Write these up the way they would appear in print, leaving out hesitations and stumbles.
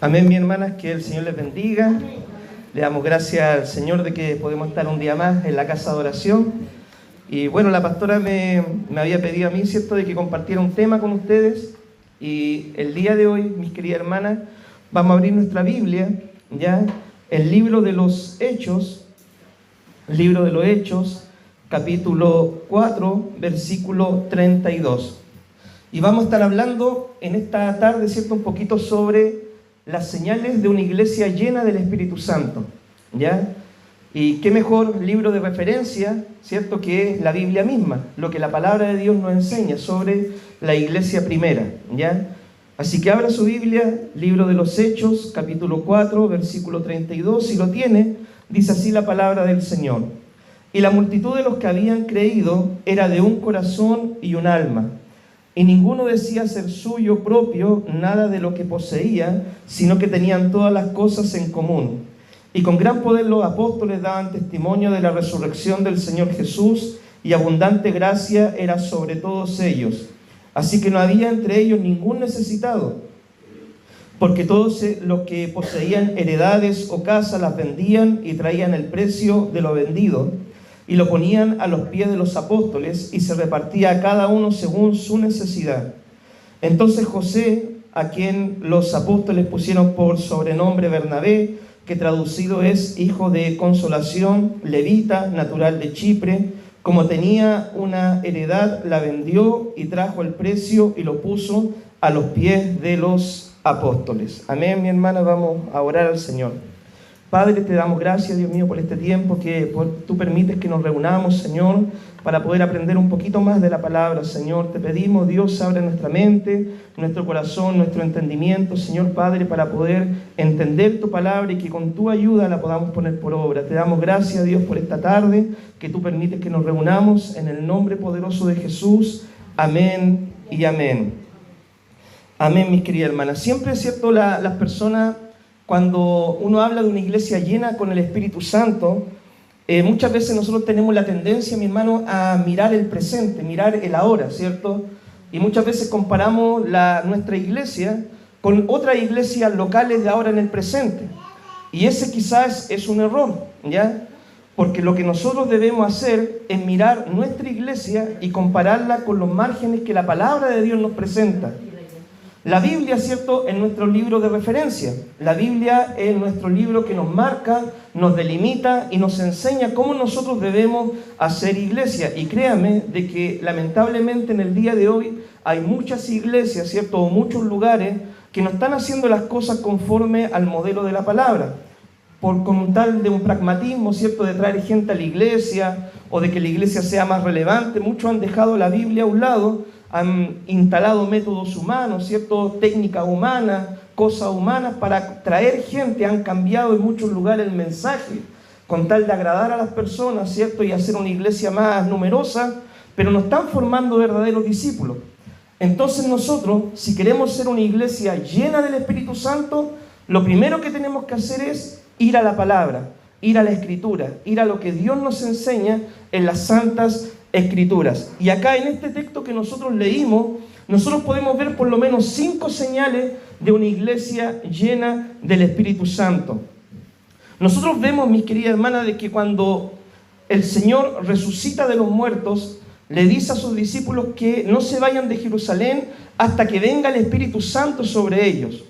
Amén, mi hermanas, que el Señor les bendiga. Le damos gracias al Señor de que podemos estar un día más en la casa de oración. Y bueno, la pastora me había pedido a mí, ¿cierto?, de que compartiera un tema con ustedes. Y el día de hoy, mis queridas hermanas, vamos a abrir nuestra Biblia, ya, el libro de los Hechos, capítulo 4, versículo 32. Y vamos a estar hablando en esta tarde, ¿cierto?, un poquito sobre las señales de una iglesia llena del Espíritu Santo, ¿ya? Y qué mejor libro de referencia, ¿cierto?, que la Biblia misma, lo que la palabra de Dios nos enseña sobre la iglesia primera, ¿ya? Así que abra su Biblia, libro de los Hechos, capítulo 4, versículo 32, si lo tiene, dice así la palabra del Señor. Y la multitud de los que habían creído era de un corazón y un alma, y ninguno decía ser suyo propio nada de lo que poseía, sino que tenían todas las cosas en común. Y con gran poder los apóstoles daban testimonio de la resurrección del Señor Jesús, y abundante gracia era sobre todos ellos. Así que no había entre ellos ningún necesitado, porque todos los que poseían heredades o casas las vendían y traían el precio de lo vendido, y lo ponían a los pies de los apóstoles, y se repartía a cada uno según su necesidad. Entonces José, a quien los apóstoles pusieron por sobrenombre Bernabé, que traducido es hijo de consolación, levita, natural de Chipre, como tenía una heredad, la vendió y trajo el precio y lo puso a los pies de los apóstoles. Amén, mi hermana, vamos a orar al Señor. Padre, te damos gracias, Dios mío, por este tiempo que tú permites que nos reunamos, Señor, para poder aprender un poquito más de la palabra, Señor. Te pedimos, Dios, abre nuestra mente, nuestro corazón, nuestro entendimiento, Señor Padre, para poder entender tu palabra y que con tu ayuda la podamos poner por obra. Te damos gracias, Dios, por esta tarde, que tú permites que nos reunamos en el nombre poderoso de Jesús. Amén y amén. Amén, mis queridas hermanas. Siempre es cierto, las personas, cuando uno habla de una iglesia llena con el Espíritu Santo, muchas veces nosotros tenemos la tendencia, mi hermano, a mirar el presente, mirar el ahora, ¿cierto? Y muchas veces comparamos nuestra iglesia con otras iglesias locales de ahora en el presente. Y ese quizás es un error, ¿ya? Porque lo que nosotros debemos hacer es mirar nuestra iglesia y compararla con los márgenes que la palabra de Dios nos presenta. La Biblia, ¿cierto?, es nuestro libro de referencia. La Biblia es nuestro libro que nos marca, nos delimita y nos enseña cómo nosotros debemos hacer iglesia. Y créame de que lamentablemente en el día de hoy hay muchas iglesias, ¿cierto?, o muchos lugares que no están haciendo las cosas conforme al modelo de la palabra. Con tal de un pragmatismo, ¿cierto?, de traer gente a la iglesia o de que la iglesia sea más relevante, muchos han dejado la Biblia a un lado, han instalado métodos humanos, ¿cierto?, técnicas humanas, cosas humanas para traer gente, han cambiado en muchos lugares el mensaje con tal de agradar a las personas, ¿cierto?, y hacer una iglesia más numerosa, pero no están formando verdaderos discípulos. Entonces nosotros, si queremos ser una iglesia llena del Espíritu Santo, lo primero que tenemos que hacer es ir a la palabra, ir a la Escritura, ir a lo que Dios nos enseña en las Santas Escrituras. Y acá en este texto que nosotros leímos, nosotros podemos ver por lo menos 5 señales de una iglesia llena del Espíritu Santo. Nosotros vemos, mis queridas hermanas, de que cuando el Señor resucita de los muertos, le dice a sus discípulos que no se vayan de Jerusalén hasta que venga el Espíritu Santo sobre ellos.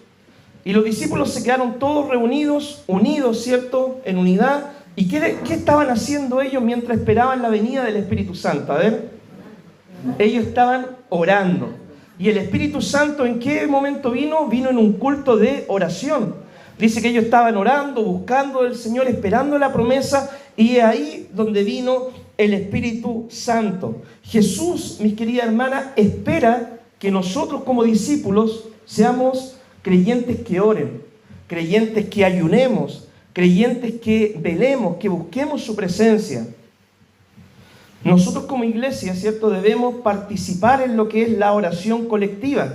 Y los discípulos se quedaron todos reunidos, unidos, ¿cierto?, en unidad. ¿Y qué estaban haciendo ellos mientras esperaban la venida del Espíritu Santo? A ver, ellos estaban orando. ¿Y el Espíritu Santo en qué momento vino? Vino en un culto de oración. Dice que ellos estaban orando, buscando al Señor, esperando la promesa, y es ahí donde vino el Espíritu Santo. Jesús, mis queridas hermanas, espera que nosotros como discípulos seamos creyentes que oren, creyentes que ayunemos, creyentes que velemos, que busquemos su presencia. Nosotros como iglesia, ¿cierto?, debemos participar en lo que es la oración colectiva.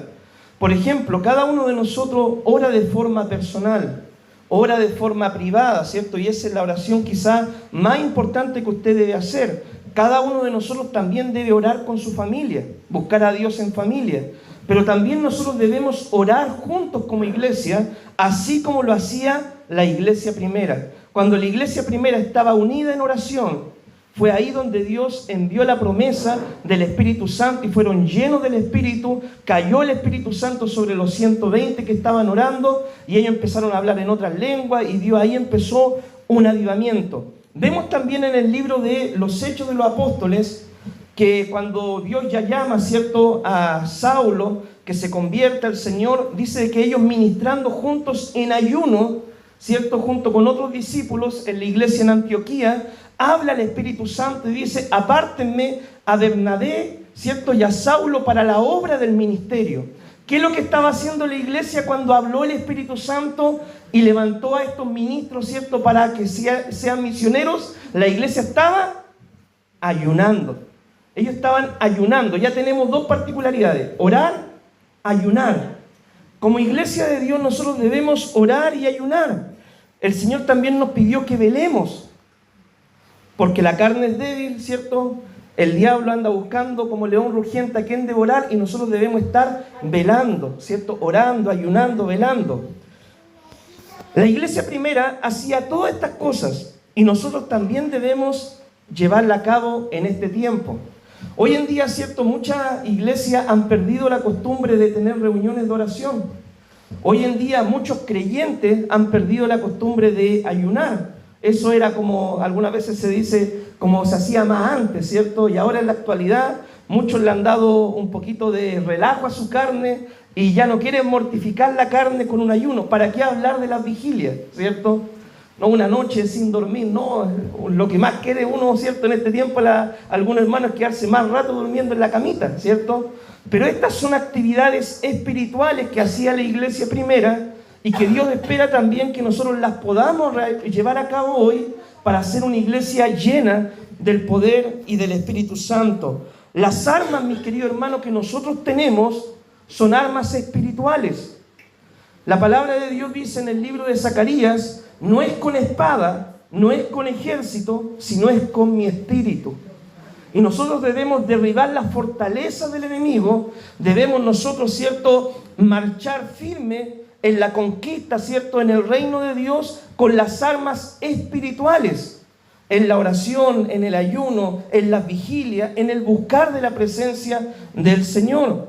Por ejemplo, cada uno de nosotros ora de forma personal, ora de forma privada, ¿cierto? Y esa es la oración quizá más importante que usted debe hacer. Cada uno de nosotros también debe orar con su familia, buscar a Dios en familia. pero también nosotros debemos orar juntos como iglesia, así como lo hacía la iglesia primera. Cuando la iglesia primera estaba unida en oración, fue ahí donde Dios envió la promesa del Espíritu Santo y fueron llenos del Espíritu. Cayó el Espíritu Santo sobre los 120 que estaban orando y ellos empezaron a hablar en otras lenguas y Dios ahí empezó un avivamiento. Vemos también en el libro de los Hechos de los Apóstoles que cuando Dios ya llama, ¿cierto?, a Saulo que se convierta al Señor, dice que ellos ministrando juntos en ayuno, ¿cierto?, junto con otros discípulos en la iglesia en Antioquía, habla el Espíritu Santo y dice: apártenme a Bernabé, ¿cierto?, y a Saulo para la obra del ministerio. ¿Qué es lo que estaba haciendo la iglesia cuando habló el Espíritu Santo y levantó a estos ministros, ¿cierto?, para que sean misioneros? La iglesia estaba ayunando. Ellos estaban ayunando. Ya tenemos dos particularidades: orar, ayunar. Como iglesia de Dios nosotros debemos orar y ayunar. El Señor también nos pidió que velemos, porque la carne es débil, ¿cierto? El diablo anda buscando como león rugiente a quien devorar y nosotros debemos estar velando, ¿cierto? Orando, ayunando, velando. La iglesia primera hacía todas estas cosas y nosotros también debemos llevarla a cabo en este tiempo. Hoy en día, ¿cierto?, muchas iglesias han perdido la costumbre de tener reuniones de oración. Hoy en día muchos creyentes han perdido la costumbre de ayunar. Eso era como, algunas veces se dice, como se hacía más antes, ¿cierto? Y ahora en la actualidad muchos le han dado un poquito de relajo a su carne y ya no quieren mortificar la carne con un ayuno. ¿Para qué hablar de las vigilias, ¿cierto? No una noche sin dormir, no. Lo que más quiere uno, ¿cierto?, en este tiempo, algunos hermanos, es quedarse más rato durmiendo en la camita, ¿cierto? Pero estas son actividades espirituales que hacía la iglesia primera y que Dios espera también que nosotros las podamos llevar a cabo hoy para ser una iglesia llena del poder y del Espíritu Santo. Las armas, mis queridos hermanos, que nosotros tenemos son armas espirituales. La palabra de Dios dice en el libro de Zacarías: no es con espada, no es con ejército, sino es con mi espíritu. Y nosotros debemos derribar las fortalezas del enemigo, debemos nosotros, ¿cierto?, marchar firme en la conquista, ¿cierto?, en el reino de Dios con las armas espirituales, en la oración, en el ayuno, en la vigilia, en el buscar de la presencia del Señor.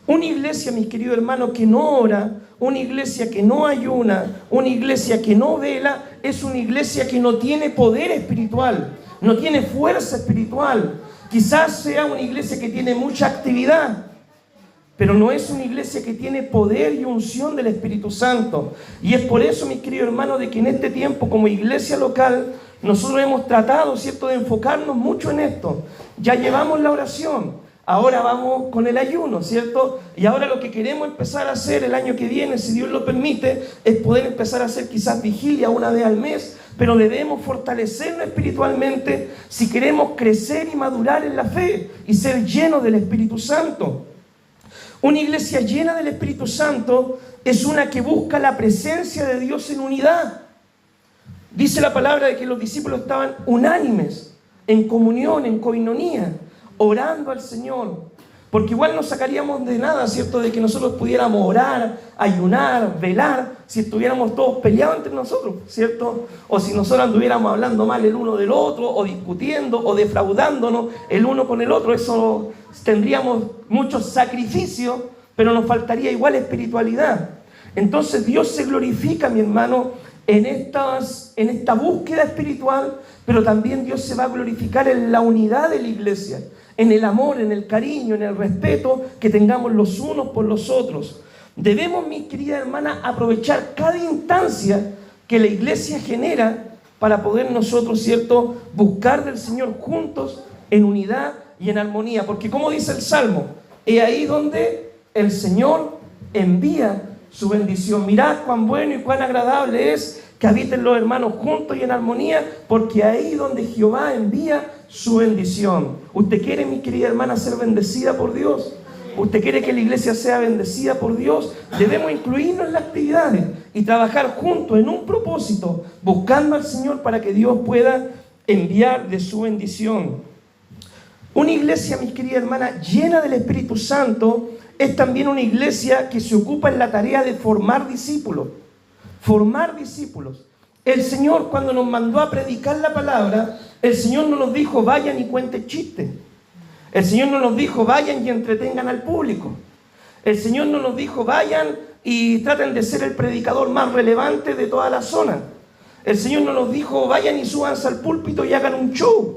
Una iglesia, mis queridos hermanos, que no ora, una iglesia que no ayuna, una iglesia que no vela, es una iglesia que no tiene poder espiritual, no tiene fuerza espiritual. Quizás sea una iglesia que tiene mucha actividad, pero no es una iglesia que tiene poder y unción del Espíritu Santo. Y es por eso, mis queridos hermanos, de que en este tiempo, como iglesia local, nosotros hemos tratado, ¿cierto?, de enfocarnos mucho en esto. Ya llevamos la oración, ahora vamos con el ayuno, ¿cierto? Y ahora lo que queremos empezar a hacer el año que viene, si Dios lo permite, es poder empezar a hacer quizás vigilia una vez al mes, pero debemos fortalecernos espiritualmente si queremos crecer y madurar en la fe y ser llenos del Espíritu Santo. Una iglesia llena del Espíritu Santo es una que busca la presencia de Dios en unidad. Dice la palabra de que los discípulos estaban unánimes, en comunión, en coinonía, orando al Señor. Porque igual no sacaríamos de nada, ¿cierto?, de que nosotros pudiéramos orar, ayunar, velar, si estuviéramos todos peleados entre nosotros, ¿cierto? O si nosotros anduviéramos hablando mal el uno del otro, o discutiendo, o defraudándonos el uno con el otro. Eso tendríamos muchos sacrificios, pero nos faltaría igual espiritualidad. Entonces Dios se glorifica, mi hermano, en esta búsqueda espiritual, pero también Dios se va a glorificar en la unidad de la iglesia, en el amor, en el cariño, en el respeto que tengamos los unos por los otros. Debemos, mi querida hermana, aprovechar cada instancia que la iglesia genera para poder nosotros, ¿cierto?, buscar del Señor juntos, en unidad y en armonía. Porque como dice el Salmo, es ahí donde el Señor envía su bendición. Mirad cuán bueno y cuán agradable es que habiten los hermanos juntos y en armonía, porque ahí donde Jehová envía su bendición. ¿Usted quiere, mi querida hermana, ser bendecida por Dios? ¿Usted quiere que la iglesia sea bendecida por Dios? Debemos incluirnos en las actividades y trabajar juntos en un propósito, buscando al Señor para que Dios pueda enviar de su bendición. Una iglesia, mis queridas hermanas, llena del Espíritu Santo, es también una iglesia que se ocupa en la tarea de formar discípulos. Formar discípulos. El Señor, cuando nos mandó a predicar la palabra, el Señor no nos dijo vayan y cuenten chistes. El Señor no nos dijo vayan y entretengan al público. El Señor no nos dijo vayan y traten de ser el predicador más relevante de toda la zona. El Señor no nos dijo vayan y súbanse al púlpito y hagan un show.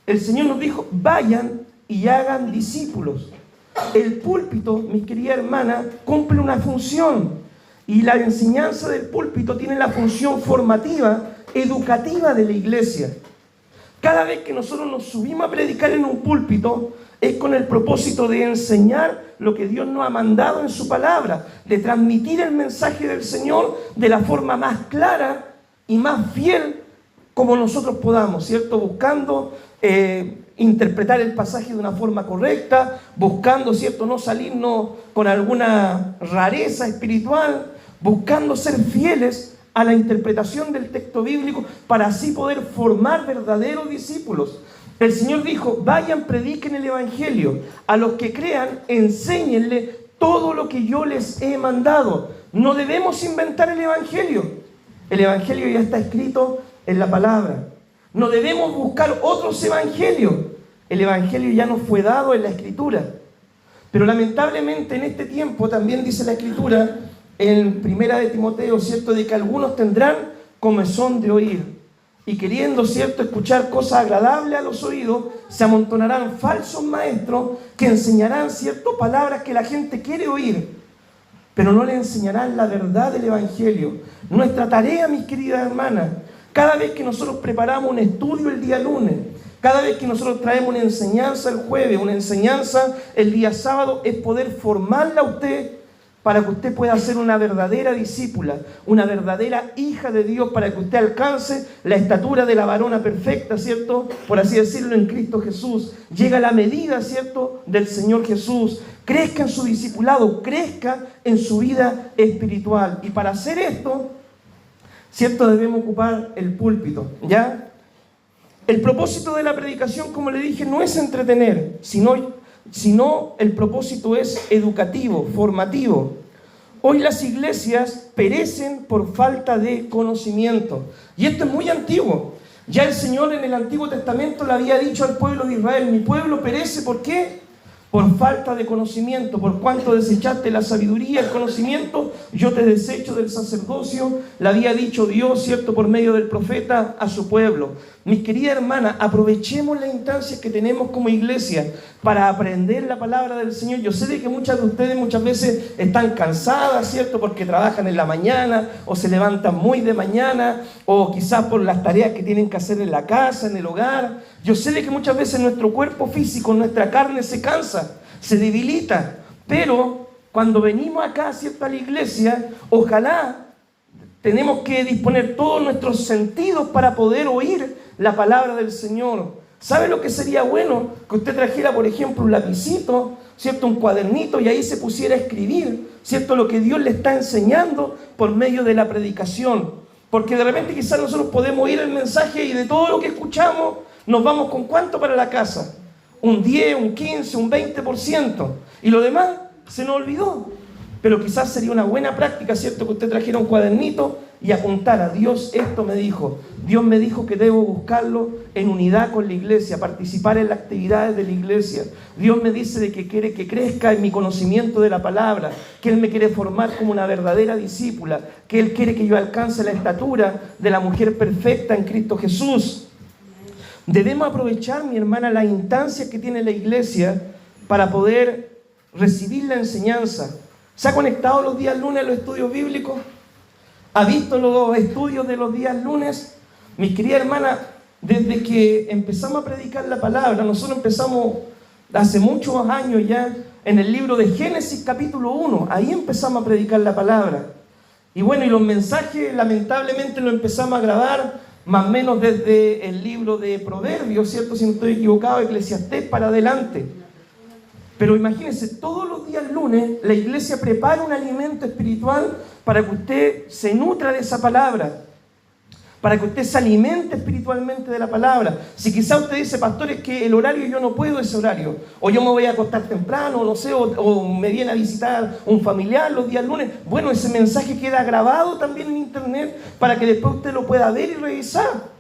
El Señor nos dijo vayan y hagan discípulos. El púlpito, mis queridas hermanas, cumple una función. Y la enseñanza del púlpito tiene la función formativa, educativa de la iglesia. Cada vez que nosotros nos subimos a predicar en un púlpito, es con el propósito de enseñar lo que Dios nos ha mandado en su palabra, de transmitir el mensaje del Señor de la forma más clara y más fiel como nosotros podamos, ¿cierto? Buscando interpretar el pasaje de una forma correcta, buscando, ¿cierto?, no salirnos con alguna rareza espiritual, buscando ser fieles a la interpretación del texto bíblico para así poder formar verdaderos discípulos. El Señor dijo, vayan, prediquen el Evangelio. A los que crean, enséñenle todo lo que yo les he mandado. No debemos inventar el Evangelio. El Evangelio ya está escrito en la palabra. No debemos buscar otros evangelios. El Evangelio ya nos fue dado en la Escritura. Pero lamentablemente en este tiempo también dice la Escritura, en 1 de Timoteo, ¿cierto?, de que algunos tendrán comezón de oír. Y queriendo, ¿cierto?, escuchar cosas agradables a los oídos, se amontonarán falsos maestros que enseñarán, ¿cierto?, palabras que la gente quiere oír, pero no le enseñarán la verdad del Evangelio. Nuestra tarea, mis queridas hermanas, cada vez que nosotros preparamos un estudio el día lunes, cada vez que nosotros traemos una enseñanza el jueves, una enseñanza el día sábado, es poder formarla a usted para que usted pueda ser una verdadera discípula, una verdadera hija de Dios, para que usted alcance la estatura de la varona perfecta, ¿cierto?, por así decirlo, en Cristo Jesús. Llega a la medida, ¿cierto?, del Señor Jesús. Crezca en su discipulado, crezca en su vida espiritual. Y para hacer esto, ¿cierto?, debemos ocupar el púlpito, ¿ya? El propósito de la predicación, como le dije, no es entretener, sino el propósito es educativo, formativo. Hoy las iglesias perecen por falta de conocimiento. Y esto es muy antiguo. Ya el Señor en el Antiguo Testamento le había dicho al pueblo de Israel, mi pueblo perece, ¿por qué? Por falta de conocimiento. Por cuanto desechaste la sabiduría, el conocimiento, yo te desecho del sacerdocio. Le había dicho Dios, ¿cierto?, por medio del profeta a su pueblo. Mis queridas hermanas, aprovechemos las instancias que tenemos como iglesia para aprender la palabra del Señor. Yo sé de que muchas de ustedes muchas veces están cansadas, ¿cierto?, porque trabajan en la mañana o se levantan muy de mañana o quizás por las tareas que tienen que hacer en la casa, en el hogar. Yo sé de que muchas veces nuestro cuerpo físico, nuestra carne se cansa, se debilita, pero cuando venimos acá, ¿cierto?, a la iglesia, ojalá tenemos que disponer todos nuestros sentidos para poder oír la palabra del Señor. ¿Sabe lo que sería bueno? Que usted trajera, por ejemplo, un lapicito, ¿cierto?, un cuadernito, y ahí se pusiera a escribir, ¿cierto?, lo que Dios le está enseñando por medio de la predicación. Porque de repente quizás nosotros podemos oír el mensaje y de todo lo que escuchamos nos vamos con ¿cuánto para la casa? Un 10, un 15, un 20%. Y lo demás se nos olvidó. Pero quizás sería una buena práctica, ¿cierto?, que usted trajera un cuadernito y apuntara, Dios esto me dijo. Dios me dijo que debo buscarlo en unidad con la iglesia, participar en las actividades de la iglesia. Dios me dice de que quiere que crezca en mi conocimiento de la palabra, que Él me quiere formar como una verdadera discípula, que Él quiere que yo alcance la estatura de la mujer perfecta en Cristo Jesús. Debemos aprovechar, mi hermana, las instancias que tiene la iglesia para poder recibir la enseñanza. ¿Se ha conectado los días lunes a los estudios bíblicos? ¿Ha visto los estudios de los días lunes? Mis queridas hermanas, desde que empezamos a predicar la palabra, nosotros empezamos hace muchos años ya en el libro de Génesis capítulo 1, ahí empezamos a predicar la palabra. Y bueno, y los mensajes lamentablemente los empezamos a grabar más o menos desde el libro de Proverbios, ¿cierto? Si no estoy equivocado, Eclesiastés para adelante. Pero imagínense, todos los días lunes la iglesia prepara un alimento espiritual para que usted se nutra de esa palabra. para que usted se alimente espiritualmente de la palabra. Si quizá usted dice, pastor, es que el horario yo no puedo ese horario, o yo me voy a acostar temprano, no sé, o me viene a visitar un familiar los días lunes, bueno, ese mensaje queda grabado también en internet para que después usted lo pueda ver y revisar.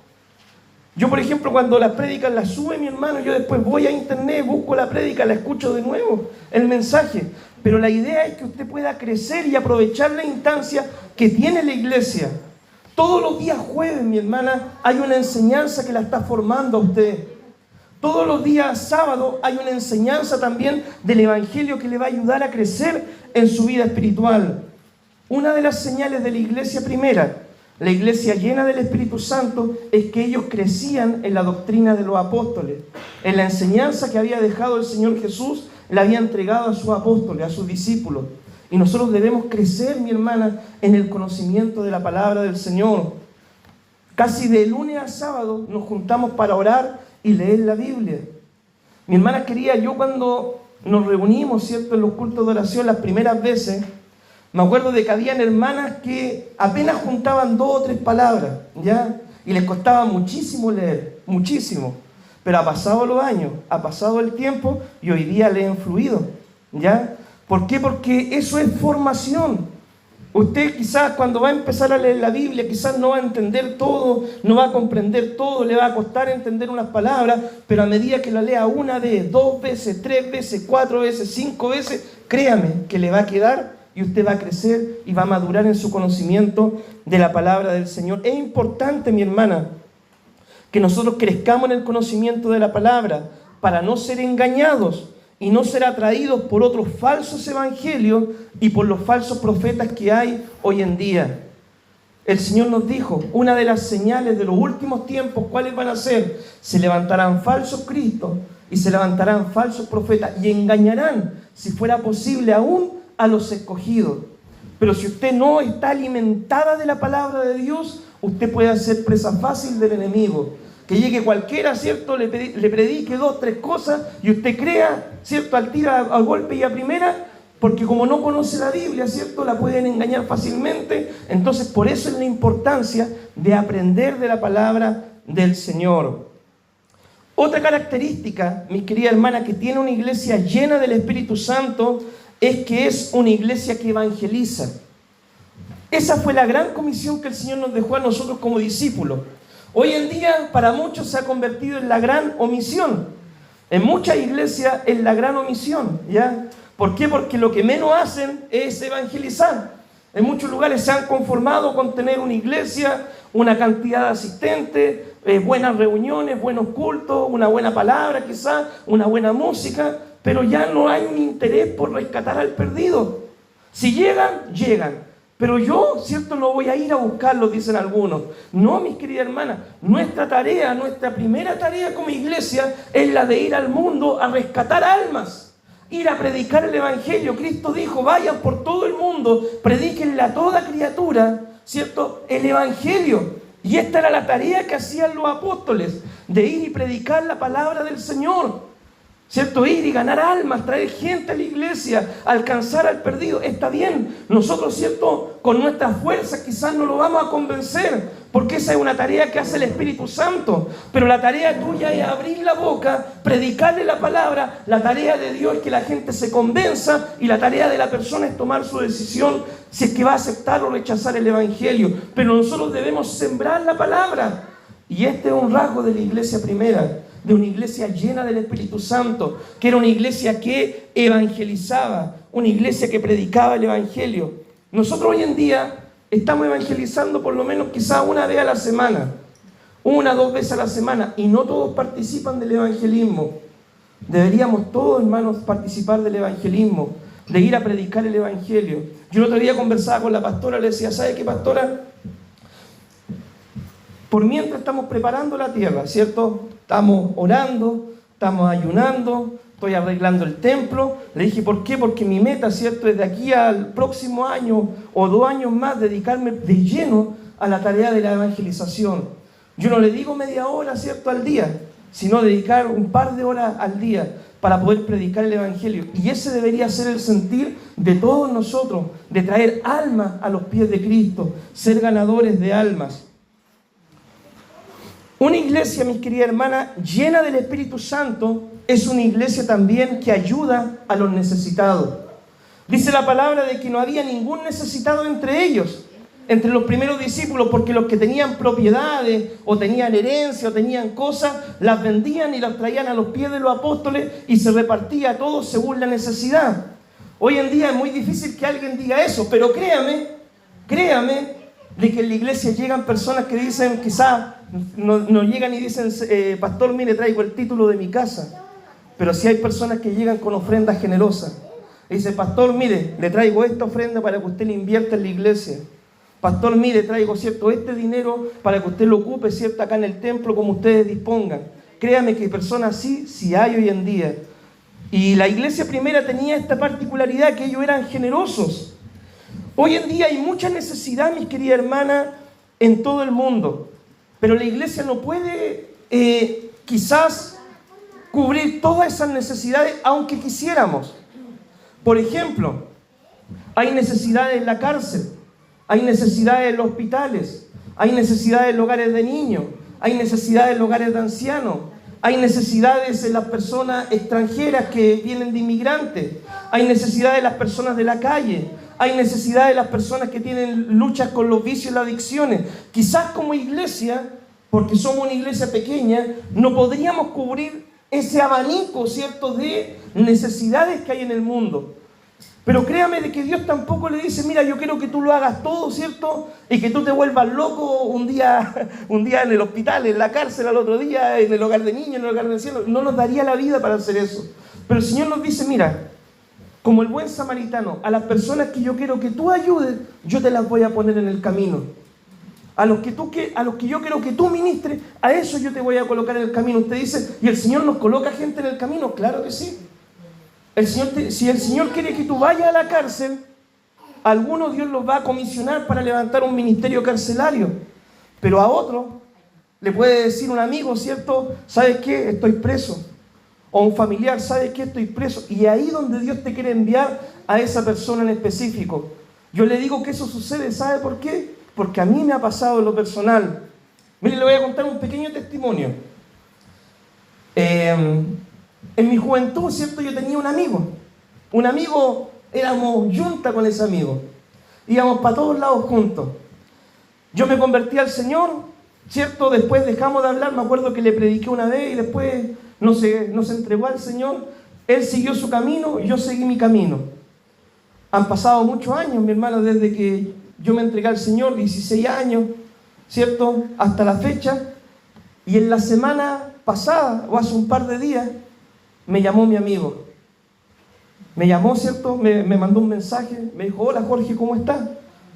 Yo, por ejemplo, cuando las prédicas las sube mi hermano, yo después voy a internet, busco la prédica, la escucho de nuevo, el mensaje. Pero la idea es que usted pueda crecer y aprovechar la instancia que tiene la iglesia. Todos los días jueves, mi hermana, hay una enseñanza que la está formando a usted. Todos los días sábado hay una enseñanza también del Evangelio que le va a ayudar a crecer en su vida espiritual. Una de las señales de la iglesia primera, la iglesia llena del Espíritu Santo, es que ellos crecían en la doctrina de los apóstoles. En la enseñanza que había dejado el Señor Jesús, la había entregado a sus apóstoles, a sus discípulos. Y nosotros debemos crecer, mi hermana, en el conocimiento de la palabra del Señor. Casi de lunes a sábado nos juntamos para orar y leer la Biblia. Mi hermana quería, yo cuando nos reunimos, ¿cierto?, en los cultos de oración las primeras veces, me acuerdo de que habían hermanas que apenas juntaban 2 o 3 palabras, ¿ya? Y les costaba muchísimo leer, muchísimo. Pero ha pasado los años, ha pasado el tiempo y hoy día leen fluido, ¿ya? ¿Por qué? Porque eso es formación. Usted quizás cuando va a empezar a leer la Biblia, quizás no va a entender todo, no va a comprender todo, le va a costar entender unas palabras, pero a medida que la lea 1 vez, 2 veces, 3 veces, 4 veces, 5 veces, créame que le va a quedar y usted va a crecer y va a madurar en su conocimiento de la palabra del Señor. Es importante, mi hermana, que nosotros crezcamos en el conocimiento de la palabra para no ser engañados y no ser atraídos por otros falsos evangelios y por los falsos profetas que hay hoy en día. El Señor nos dijo, una de las señales de los últimos tiempos, ¿cuáles van a ser? Se levantarán falsos cristos y se levantarán falsos profetas y engañarán, si fuera posible aún, a los escogidos. Pero si usted no está alimentada de la palabra de Dios, usted puede ser presa fácil del enemigo. Que llegue cualquiera, ¿cierto?, le predique 2, 3 cosas y usted crea, ¿cierto?, al tiro, al golpe y a primera, porque como no conoce la Biblia, ¿cierto?, la pueden engañar fácilmente. Entonces, por eso es la importancia de aprender de la palabra del Señor. Otra característica, mis queridas hermanas, que tiene una iglesia llena del Espíritu Santo es que es una iglesia que evangeliza. Esa fue la gran comisión que el Señor nos dejó a nosotros como discípulos. Hoy en día, para muchos se ha convertido en la gran omisión. En muchas iglesias es la gran omisión, ¿ya? ¿Por qué? Porque lo que menos hacen es evangelizar. En muchos lugares se han conformado con tener una iglesia, una cantidad de asistentes, buenas reuniones, buenos cultos, una buena palabra quizás, una buena música, pero ya no hay un interés por rescatar al perdido. Si llegan, llegan. Pero yo, ¿cierto?, no voy a ir a buscarlos, dicen algunos. No, mis queridas hermanas, nuestra tarea, nuestra primera tarea como iglesia es la de ir al mundo a rescatar almas, ir a predicar el Evangelio. Cristo dijo, vayan por todo el mundo, predíquenle a toda criatura, ¿cierto?, el Evangelio. Y esta era la tarea que hacían los apóstoles, de ir y predicar la palabra del Señor. ¿Cierto? Ir y ganar almas, traer gente a la iglesia, alcanzar al perdido. Está bien, nosotros, ¿cierto?, con nuestras fuerzas quizás no lo vamos a convencer, porque esa es una tarea que hace el Espíritu Santo. Pero la tarea tuya es abrir la boca, predicarle la palabra. La tarea de Dios es que la gente se convenza y la tarea de la persona es tomar su decisión si es que va a aceptar o rechazar el Evangelio. Pero nosotros debemos sembrar la palabra. Y este es un rasgo de la iglesia primera, de una iglesia llena del Espíritu Santo, que era una iglesia que evangelizaba, una iglesia que predicaba el Evangelio. Nosotros hoy en día estamos evangelizando por lo menos quizás 1 vez a la semana, 1 o 2 veces a la semana, y no todos participan del evangelismo. Deberíamos todos, hermanos, participar del evangelismo, de ir a predicar el Evangelio. Yo el otro día conversaba con la pastora, le decía, ¿sabe qué, pastora? Por mientras estamos preparando la tierra, ¿cierto? Estamos orando, estamos ayunando, estoy arreglando el templo. Le dije, ¿por qué? Porque mi meta, ¿cierto?, es de aquí al próximo año o 2 años más dedicarme de lleno a la tarea de la evangelización. Yo no le digo media hora, ¿cierto?, al día, sino dedicar un par de horas al día para poder predicar el Evangelio. Y ese debería ser el sentir de todos nosotros, de traer almas a los pies de Cristo, ser ganadores de almas. Una iglesia, mis queridas hermanas, llena del Espíritu Santo, es una iglesia también que ayuda a los necesitados. Dice la palabra de que no había ningún necesitado entre ellos, entre los primeros discípulos, porque los que tenían propiedades, o tenían herencia, o tenían cosas, las vendían y las traían a los pies de los apóstoles y se repartía a todos según la necesidad. Hoy en día es muy difícil que alguien diga eso, pero créame, de que en la iglesia llegan personas que dicen, quizás no llegan y dicen, pastor, mire, traigo el título de mi casa. Pero sí hay personas que llegan con ofrendas generosas. Y dice, pastor, mire, le traigo esta ofrenda para que usted la invierta en la iglesia. Pastor, mire, traigo, ¿cierto?, este dinero para que usted lo ocupe, ¿cierto?, acá en el templo como ustedes dispongan. Créame que personas así sí hay hoy en día. Y la iglesia primera tenía esta particularidad, que ellos eran generosos. Hoy en día hay mucha necesidad, mis queridas hermanas, en todo el mundo. Pero la iglesia no puede quizás cubrir todas esas necesidades, aunque quisiéramos. Por ejemplo, hay necesidades en la cárcel, hay necesidades en los hospitales, hay necesidades en los hogares de niños, hay necesidades en los hogares de ancianos, hay necesidades en las personas extranjeras que vienen de inmigrantes, hay necesidades de las personas de la calle, hay necesidades de las personas que tienen luchas con los vicios y las adicciones. Quizás como iglesia, porque somos una iglesia pequeña, no podríamos cubrir ese abanico, ¿cierto?, de necesidades que hay en el mundo. Pero créame de que Dios tampoco le dice, mira, yo quiero que tú lo hagas todo, ¿cierto?, y que tú te vuelvas loco un día en el hospital, en la cárcel, al otro día en el hogar de niños, en el hogar de ancianos. No nos daría la vida para hacer eso. Pero el Señor nos dice, mira, como el buen samaritano, a las personas que yo quiero que tú ayudes, yo te las voy a poner en el camino. A los que yo quiero que tú ministres, a eso yo te voy a colocar en el camino. Usted dice, ¿y el Señor nos coloca gente en el camino? Claro que sí. Si el Señor quiere que tú vayas a la cárcel, a algunos Dios los va a comisionar para levantar un ministerio carcelario. Pero a otro le puede decir un amigo, ¿cierto? ¿Sabes qué? Estoy preso. O un familiar, ¿sabes qué? Estoy preso. Y ahí donde Dios te quiere enviar a esa persona en específico. Yo le digo que eso sucede, ¿sabe por qué? Porque a mí me ha pasado en lo personal. Mire, le voy a contar un pequeño testimonio. En mi juventud, ¿cierto?, yo tenía un amigo, éramos yunta con ese amigo. Íbamos para todos lados juntos. Yo me convertí al Señor, ¿cierto? Después dejamos de hablar, me acuerdo que le prediqué una vez y después nos entregó al Señor. Él siguió su camino y yo seguí mi camino. Han pasado muchos años, mi hermano, desde que yo me entregué al Señor, 16 años, ¿cierto?, hasta la fecha. Y en la semana pasada, o hace un par de días, me llamó mi amigo. Me llamó, ¿cierto? Me mandó un mensaje, me dijo, hola Jorge, ¿cómo estás?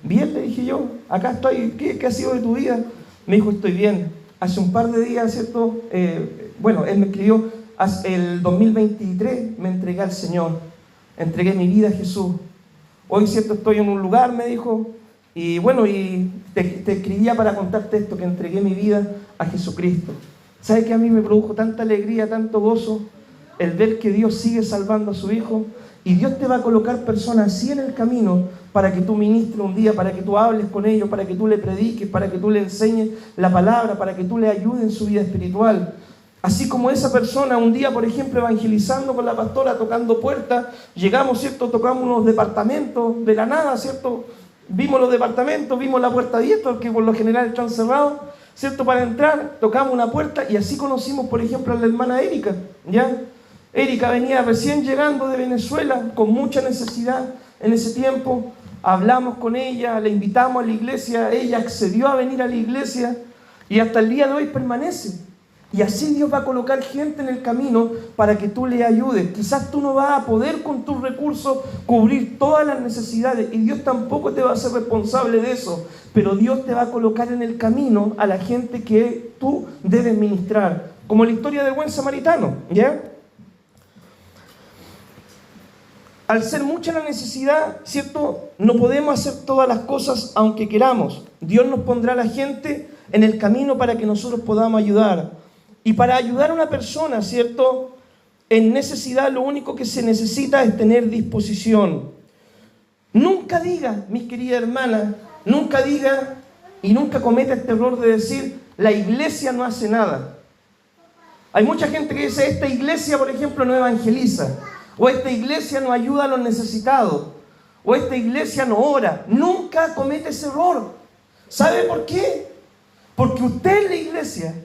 Bien, le dije yo, acá estoy. ¿Qué ha sido de tu vida? Me dijo, estoy bien. Hace un par de días, ¿cierto? Él me escribió, el 2023 me entregué al Señor, entregué mi vida a Jesús. Hoy, ¿cierto?, estoy en un lugar, me dijo, y te escribía para contarte esto, que entregué mi vida a Jesucristo. ¿Sabes que a mí me produjo tanta alegría, tanto gozo, el ver que Dios sigue salvando a su Hijo? Y Dios te va a colocar personas así en el camino para que tú ministres un día, para que tú hables con ellos, para que tú le prediques, para que tú le enseñes la palabra, para que tú le ayudes en su vida espiritual. Así como esa persona un día, por ejemplo, evangelizando con la pastora, tocando puertas, llegamos, ¿cierto?, tocamos unos departamentos de la nada, ¿cierto? Vimos los departamentos, vimos la puerta abierta, que por lo general están cerrados, ¿cierto? Para entrar, tocamos una puerta y así conocimos, por ejemplo, a la hermana Erika, ¿ya? Erika venía recién llegando de Venezuela, con mucha necesidad en ese tiempo. Hablamos con ella, la invitamos a la iglesia, ella accedió a venir a la iglesia y hasta el día de hoy permanece. Y así Dios va a colocar gente en el camino para que tú le ayudes. Quizás tú no vas a poder con tus recursos cubrir todas las necesidades y Dios tampoco te va a ser responsable de eso. Pero Dios te va a colocar en el camino a la gente que tú debes ministrar. Como la historia del buen samaritano, ¿ya? Al ser mucha la necesidad, ¿cierto?, no podemos hacer todas las cosas aunque queramos. Dios nos pondrá a la gente en el camino para que nosotros podamos ayudar. Y para ayudar a una persona, ¿cierto?, en necesidad, lo único que se necesita es tener disposición. Nunca diga, mis queridas hermanas, nunca diga y nunca cometa este error de decir, la iglesia no hace nada. Hay mucha gente que dice, esta iglesia, por ejemplo, no evangeliza, o esta iglesia no ayuda a los necesitados, o esta iglesia no ora. Nunca comete ese error. ¿Sabe por qué? Porque usted es la iglesia,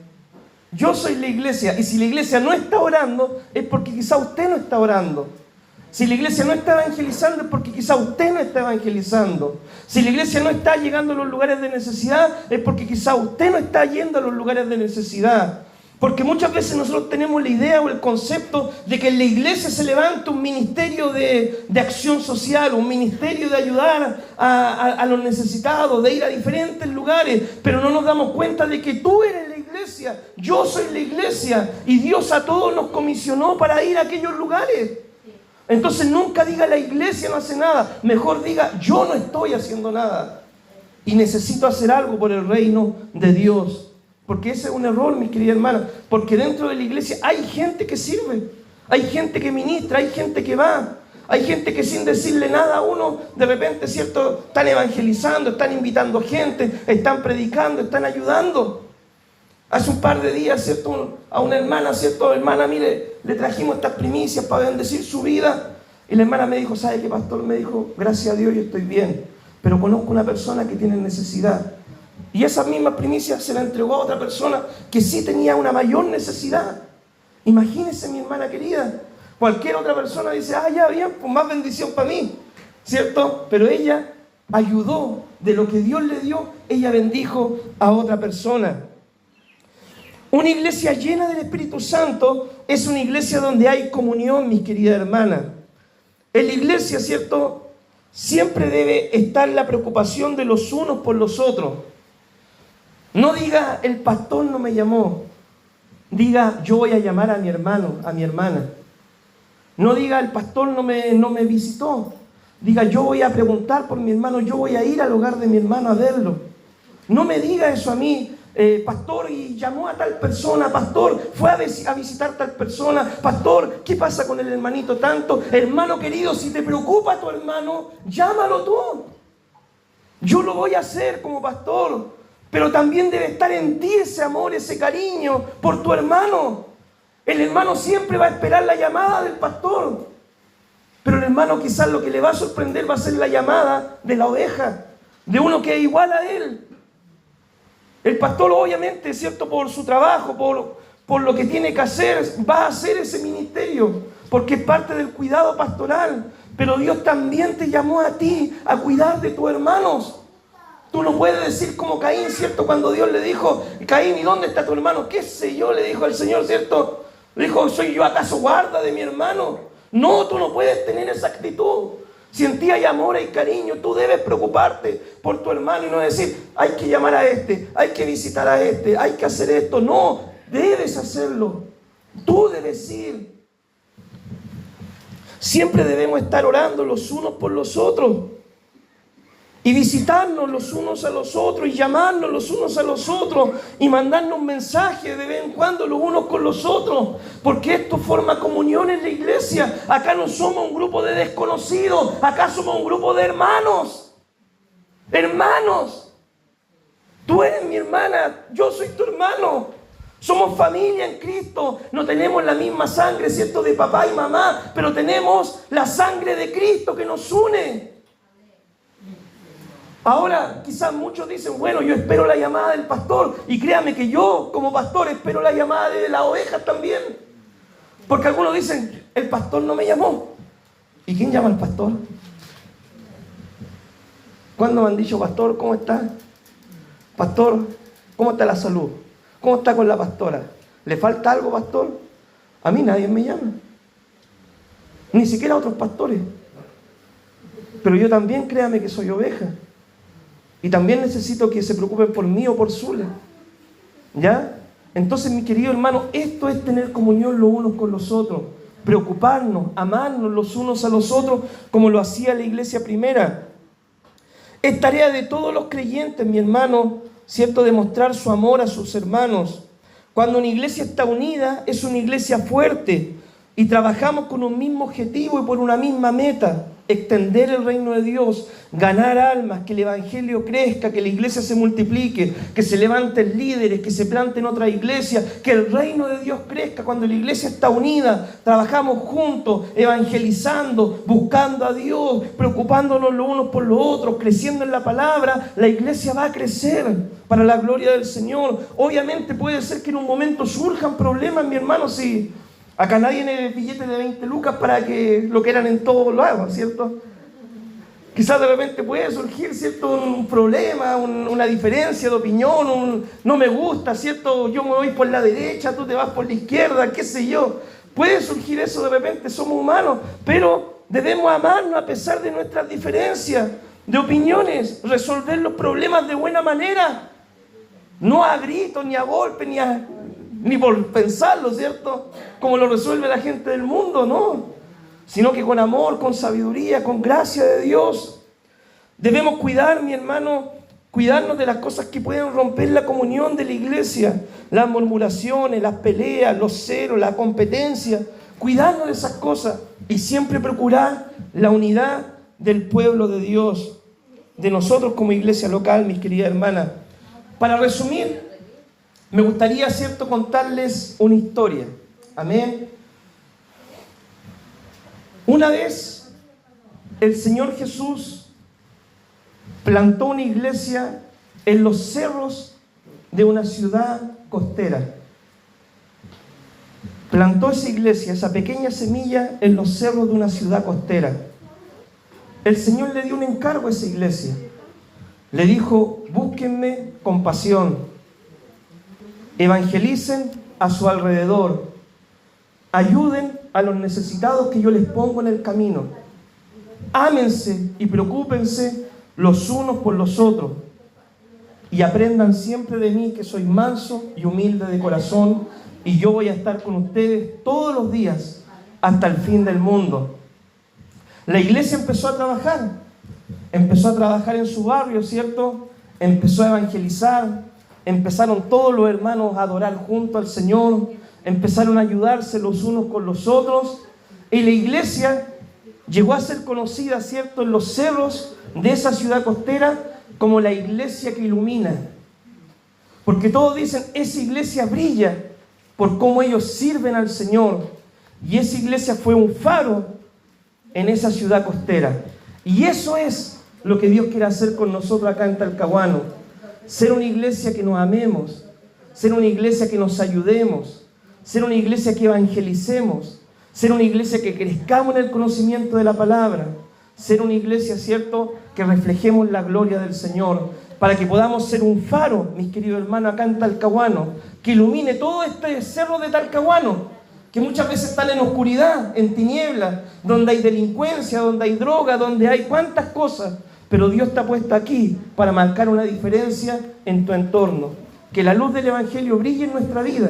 yo soy la iglesia, y si la iglesia no está orando, es porque quizá usted no está orando. Si la iglesia no está evangelizando, es porque quizá usted no está evangelizando. Si la iglesia no está llegando a los lugares de necesidad, es porque quizá usted no está yendo a los lugares de necesidad. Porque muchas veces nosotros tenemos la idea o el concepto de que en la iglesia se levanta un ministerio de acción social, un ministerio de ayudar a los necesitados, de ir a diferentes lugares, pero no nos damos cuenta de que tú eres la iglesia, yo soy la iglesia, y Dios a todos nos comisionó para ir a aquellos lugares. Entonces nunca diga la iglesia no hace nada, mejor diga yo no estoy haciendo nada y necesito hacer algo por el reino de Dios. Porque ese es un error, mi querida hermana, porque dentro de la iglesia hay gente que sirve, hay gente que ministra, hay gente que va, hay gente que sin decirle nada a uno, de repente, ¿cierto?, están evangelizando, están invitando gente, están predicando, están ayudando. Hace un par de días, ¿cierto?, a una hermana, ¿cierto?, hermana, mire, le trajimos estas primicias para bendecir su vida. Y la hermana me dijo, ¿sabe qué, pastor? Me dijo, gracias a Dios yo estoy bien, pero conozco una persona que tiene necesidad. Y esa misma primicia se la entregó a otra persona que sí tenía una mayor necesidad. Imagínese, mi hermana querida, cualquier otra persona dice, ya bien, pues más bendición para mí, ¿cierto? Pero ella ayudó de lo que Dios le dio, ella bendijo a otra persona. Una iglesia llena del Espíritu Santo es una iglesia donde hay comunión, mi querida hermana. En la iglesia, ¿cierto?, siempre debe estar la preocupación de los unos por los otros. No diga, el pastor no me llamó. Diga, yo voy a llamar a mi hermano, a mi hermana. No diga, el pastor no me visitó. Diga, yo voy a preguntar por mi hermano, yo voy a ir al hogar de mi hermano a verlo. No me diga eso a mí, pastor, y llamó a tal persona, pastor, fue a visitar tal persona, pastor, ¿qué pasa con el hermanito tanto? Hermano querido, si te preocupa tu hermano, llámalo tú. Yo lo voy a hacer como pastor. Pero también debe estar en ti ese amor, ese cariño por tu hermano. El hermano siempre va a esperar la llamada del pastor. Pero el hermano quizás lo que le va a sorprender va a ser la llamada de la oveja, de uno que es igual a él. El pastor obviamente, ¿cierto?, por su trabajo, por lo que tiene que hacer, va a hacer ese ministerio, porque es parte del cuidado pastoral. Pero Dios también te llamó a ti a cuidar de tus hermanos. Tú no puedes decir como Caín, ¿cierto? Cuando Dios le dijo, Caín, ¿y dónde está tu hermano? ¿Qué sé yo? Le dijo al Señor, ¿cierto? Le dijo, ¿soy yo acaso guarda de mi hermano? No, tú no puedes tener esa actitud. Si en ti hay amor, hay cariño, tú debes preocuparte por tu hermano y no decir, hay que llamar a este, hay que visitar a este, hay que hacer esto. No, debes hacerlo. Tú debes ir. Siempre debemos estar orando los unos por los otros. Y visitarnos los unos a los otros, y llamarnos los unos a los otros, y mandarnos mensajes de vez en cuando los unos con los otros, porque esto forma comunión en la iglesia. Acá no somos un grupo de desconocidos, acá somos un grupo de hermanos. Hermanos, tú eres mi hermana, yo soy tu hermano. Somos familia en Cristo, no tenemos la misma sangre, ¿cierto?, de papá y mamá, pero tenemos la sangre de Cristo que nos une. Ahora, quizás muchos dicen, bueno, yo espero la llamada del pastor. Y créame que yo, como pastor, espero la llamada de las ovejas también. Porque algunos dicen, el pastor no me llamó. ¿Y quién llama al pastor? ¿Cuándo me han dicho, pastor, cómo está? Pastor, ¿cómo está la salud? ¿Cómo está con la pastora? ¿Le falta algo, pastor? A mí nadie me llama. Ni siquiera otros pastores. Pero yo también, créame que soy oveja. Y también necesito que se preocupen por mí o por Zule. ¿Ya? Entonces, mi querido hermano, esto es tener comunión los unos con los otros. Preocuparnos, amarnos los unos a los otros, como lo hacía la iglesia primera. Es tarea de todos los creyentes, mi hermano, ¿cierto?, demostrar su amor a sus hermanos. Cuando una iglesia está unida, es una iglesia fuerte. y trabajamos con un mismo objetivo y por una misma meta: extender el reino de Dios, ganar almas, que el evangelio crezca, que la iglesia se multiplique, que se levanten líderes, que se planten otra iglesia, que el reino de Dios crezca. Cuando la iglesia está unida, trabajamos juntos, evangelizando, buscando a Dios, preocupándonos los unos por los otros, creciendo en la palabra, la iglesia va a crecer para la gloria del Señor. Obviamente puede ser que en un momento surjan problemas, mi hermano, si acá nadie tiene billetes de 20 lucas para que lo quieran en todos lados, ¿cierto? Quizás de repente puede surgir, ¿cierto?, un problema, una diferencia de opinión, no me gusta, ¿cierto? Yo me voy por la derecha, tú te vas por la izquierda, qué sé yo. Puede surgir eso de repente, somos humanos, pero debemos amarnos a pesar de nuestras diferencias de opiniones, resolver los problemas de buena manera, no a gritos, ni a golpes, ni por pensarlo, ¿cierto?, como lo resuelve la gente del mundo, no, sino que con amor, con sabiduría, con gracia de Dios. Debemos cuidar, mi hermano, cuidarnos de las cosas que pueden romper la comunión de la iglesia, las murmuraciones, las peleas, los celos, la competencia, cuidarnos de esas cosas y siempre procurar la unidad del pueblo de Dios, de nosotros como iglesia local, mis queridas hermanas. Para resumir, me gustaría, ¿cierto?, contarles una historia. Amén. Una vez el Señor Jesús plantó una iglesia en los cerros de una ciudad costera. Plantó esa iglesia, esa pequeña semilla, en los cerros de una ciudad costera. El Señor le dio un encargo a esa iglesia. Le dijo: búsquenme con pasión. Evangelicen a su alrededor. Ayuden a los necesitados que yo les pongo en el camino. Ámense y preocúpense los unos por los otros. Y aprendan siempre de mí, que soy manso y humilde de corazón, y yo voy a estar con ustedes todos los días hasta el fin del mundo. La iglesia empezó a trabajar en su barrio, ¿cierto? Empezó a evangelizar. Empezaron todos los hermanos a adorar junto al Señor, empezaron a ayudarse los unos con los otros, y la iglesia llegó a ser conocida, ¿cierto?, en los cerros de esa ciudad costera como la iglesia que ilumina. Porque todos dicen: esa iglesia brilla por cómo ellos sirven al Señor. Y esa iglesia fue un faro en esa ciudad costera. Y eso es lo que Dios quiere hacer con nosotros acá en Talcahuano. Ser una iglesia que nos amemos, ser una iglesia que nos ayudemos, ser una iglesia que evangelicemos, ser una iglesia que crezcamos en el conocimiento de la palabra, ser una iglesia, ¿cierto?, que reflejemos la gloria del Señor, para que podamos ser un faro, mis queridos hermanos, acá en Talcahuano, que ilumine todo este cerro de Talcahuano, que muchas veces están en oscuridad, en tinieblas, donde hay delincuencia, donde hay droga, donde hay cuantas cosas. Pero Dios te ha puesto aquí para marcar una diferencia en tu entorno. Que la luz del Evangelio brille en nuestra vida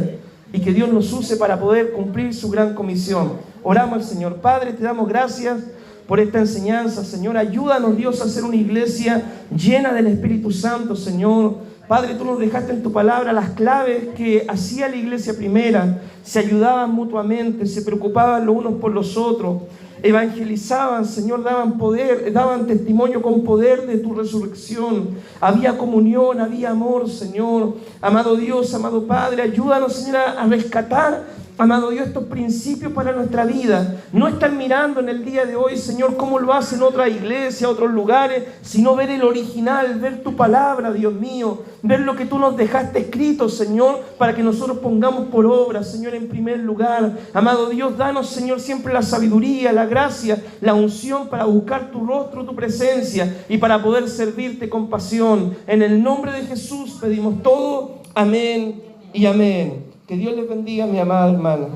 y que Dios nos use para poder cumplir su gran comisión. Oramos al Señor. Padre, te damos gracias por esta enseñanza, Señor. Ayúdanos, Dios, a ser una iglesia llena del Espíritu Santo, Señor. Padre, tú nos dejaste en tu palabra las claves que hacía la iglesia primera. Se ayudaban mutuamente, se preocupaban los unos por los otros. Evangelizaban, Señor, daban poder, daban testimonio con poder de tu resurrección. Había comunión, había amor, Señor. Amado Dios, amado Padre, ayúdanos, Señor, a rescatar, amado Dios, estos principios para nuestra vida. No estar mirando en el día de hoy, Señor, cómo lo hacen otras iglesias, otros lugares, sino ver el original, ver tu palabra, Dios mío, ver lo que tú nos dejaste escrito, Señor, para que nosotros pongamos por obra, Señor, en primer lugar. Amado Dios, danos, Señor, siempre la sabiduría, la gracia, la unción para buscar tu rostro, tu presencia y para poder servirte con pasión. En el nombre de Jesús pedimos todo. Amén y amén. Que Dios les bendiga, mi amada hermana.